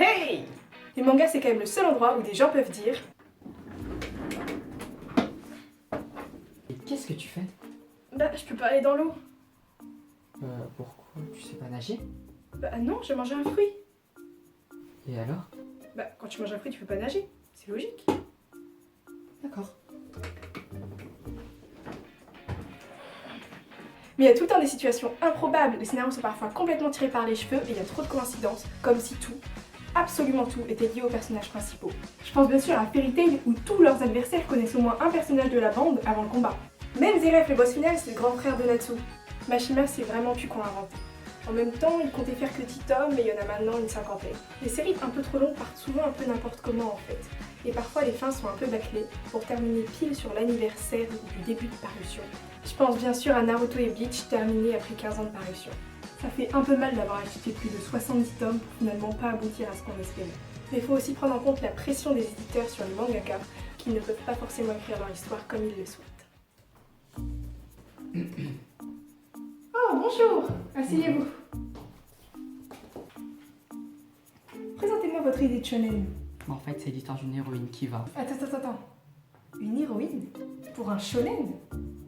Hey! Les mangas, c'est quand même le seul endroit où des gens peuvent dire Et qu'est-ce que tu fais? bah, je peux pas aller dans l'eau. Pourquoi? Tu sais pas nager? Bah non, j'ai mangé un fruit. Et alors? Bah, quand tu manges un fruit, tu peux pas nager. C'est logique. D'accord. Mais il y a tout le temps des situations improbables. Les scénarios sont parfois complètement tirés par les cheveux et il y a trop de coïncidences, comme si tout, absolument tout, était lié aux personnages principaux. Je pense bien sûr à Fairy Tail où tous leurs adversaires connaissent au moins un personnage de la bande avant le combat. Même Zeref, le boss final, c'est le grand frère de Natsu. Mashima, c'est vraiment plus qu'on inventé. En même temps, il comptait faire que 10 tomes, mais il y en a maintenant une cinquantaine. Les séries un peu trop longues partent souvent un peu n'importe comment en fait. Et parfois les fins sont un peu bâclées pour terminer pile sur l'anniversaire du début de parution. Je pense bien sûr à Naruto et Bleach terminés après 15 ans de parution. Ça fait un peu mal d'avoir acheté plus de 70 tomes pour finalement pas aboutir à ce qu'on espérait. Mais il faut aussi prendre en compte la pression des éditeurs sur les mangaka qui ne peuvent pas forcément écrire leur histoire comme ils le souhaitent. Oh, bonjour! Asseyez-vous. Présentez-moi votre idée de shonen. En fait, c'est l'histoire d'une héroïne qui va. Attends. Une héroïne? Pour un shonen?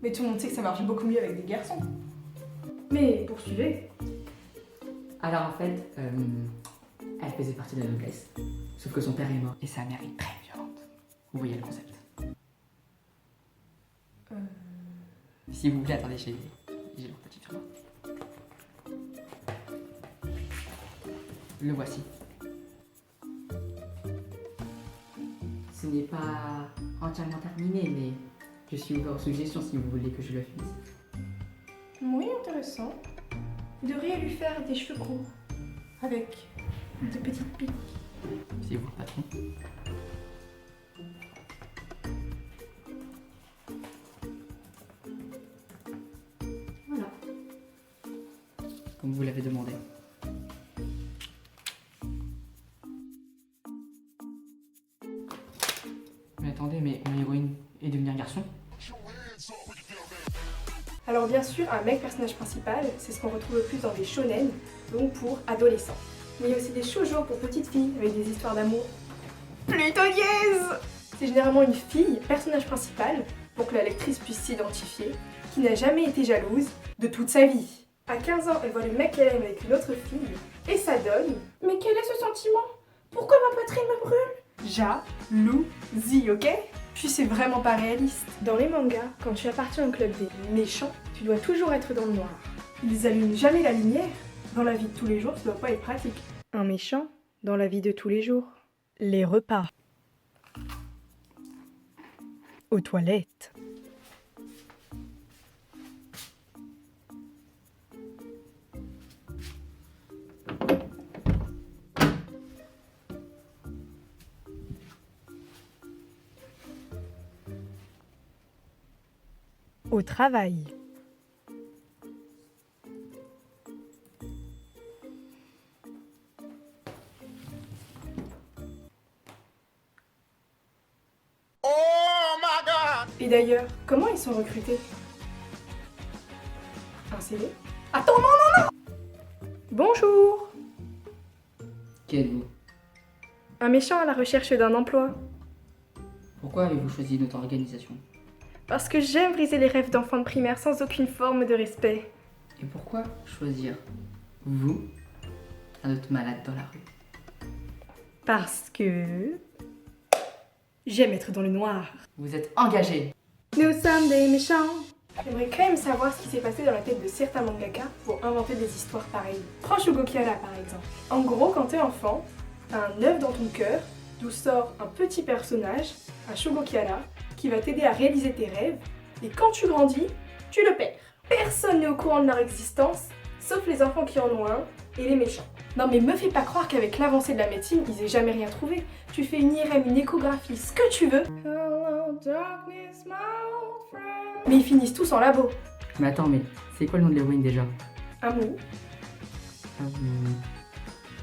Mais tout le monde sait que ça marche beaucoup mieux avec des garçons. Mais poursuivez. Alors en fait, elle faisait partie de la noblesse. Sauf que son père est mort et sa mère est très violente. Vous voyez le concept. Si vous voulez, attendez, j'ai leur petit tournoi. Le voici. Ce n'est pas entièrement terminé, mais je suis ouvert aux suggestions si vous voulez que je le finisse. Oui, intéressant. Vous devriez lui faire des cheveux courts. Avec de petites piques. C'est vous le patron. Voilà. Comme vous l'avez demandé. Mais attendez, mais mon héroïne est devenue un garçon? Alors bien sûr, un mec personnage principal, c'est ce qu'on retrouve le plus dans des shonen, donc pour adolescents. Mais il y a aussi des shoujo pour petites filles, avec des histoires d'amour plutôt niaises. C'est généralement une fille, personnage principal, pour que la lectrice puisse s'identifier, qui n'a jamais été jalouse de toute sa vie. À 15 ans, elle voit le mec qu'elle aime avec une autre fille, et ça donne... Mais quel est ce sentiment? Pourquoi ma poitrine me brûle? Jalousie, ok? Puis c'est vraiment pas réaliste. Dans les mangas, quand tu appartiens au club des méchants, tu dois toujours être dans le noir. Ils allument jamais la lumière. Dans la vie de tous les jours, ça doit pas être pratique. Un méchant dans la vie de tous les jours. Les repas. Aux toilettes. Au travail. Et d'ailleurs, comment ils sont recrutés? Un CV? Attends, non! Bonjour! Qui êtes-vous? Un méchant à la recherche d'un emploi. Pourquoi avez-vous choisi notre organisation? Parce que j'aime briser les rêves d'enfants de primaire sans aucune forme de respect. Et pourquoi choisir vous, un autre malade dans la rue? Parce que... j'aime être dans le noir. Vous êtes engagé. Nous sommes des méchants. J'aimerais quand même savoir ce qui s'est passé dans la tête de certains mangaka pour inventer des histoires pareilles. Prends Shugokiara par exemple. En gros, quand t'es enfant, t'as un œuf dans ton cœur, d'où sort un petit personnage, un Shugokiara, qui va t'aider à réaliser tes rêves, et quand tu grandis, tu le perds. Personne n'est au courant de leur existence, sauf les enfants qui en ont un, et les méchants. Non mais me fais pas croire qu'avec l'avancée de la médecine, ils aient jamais rien trouvé. Tu fais une IRM, une échographie, ce que tu veux. Hello, darkness, my old friend. Mais ils finissent tous en labo. Mais attends, mais c'est quoi le nom de l'héroïne déjà? Amour.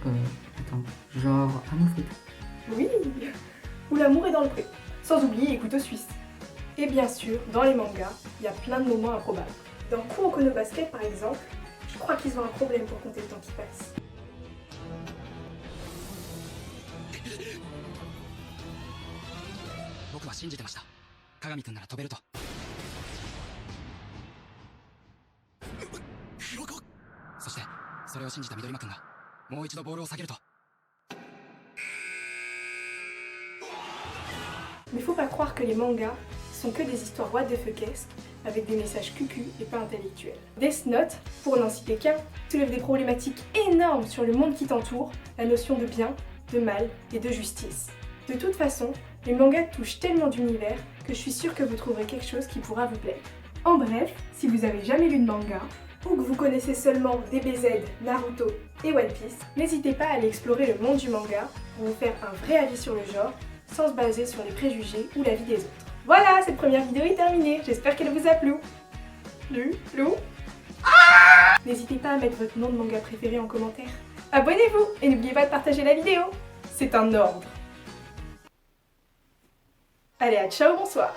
Attends, genre amour frites. Oui. Où l'amour est dans le pré. Sans oublier les couteaux suisses. Et bien sûr, dans les mangas, il y a plein de moments improbables. Dans Kuroko no Basket par exemple, je crois qu'ils ont un problème pour compter le temps qui passe. 僕は信じてました。鏡くんなら飛べると。黒子。そしてそれを信じた緑間くんがもう一度ボールを下げると。 Mais faut pas croire que les mangas sont que des histoires what the fuckesques avec des messages cucu et pas intellectuels. Death Note, pour n'en citer qu'un, soulève des problématiques énormes sur le monde qui t'entoure, la notion de bien, de mal et de justice. De toute façon, les mangas touchent tellement d'univers que je suis sûre que vous trouverez quelque chose qui pourra vous plaire. En bref, si vous avez jamais lu de manga, ou que vous connaissez seulement DBZ, Naruto et One Piece, n'hésitez pas à aller explorer le monde du manga pour vous faire un vrai avis sur le genre, sans se baser sur les préjugés ou l'avis des autres. Voilà, cette première vidéo est terminée, j'espère qu'elle vous a plu. N'hésitez pas à mettre votre nom de manga préféré en commentaire. Abonnez-vous et n'oubliez pas de partager la vidéo. C'est un ordre. Allez, à ciao, bonsoir.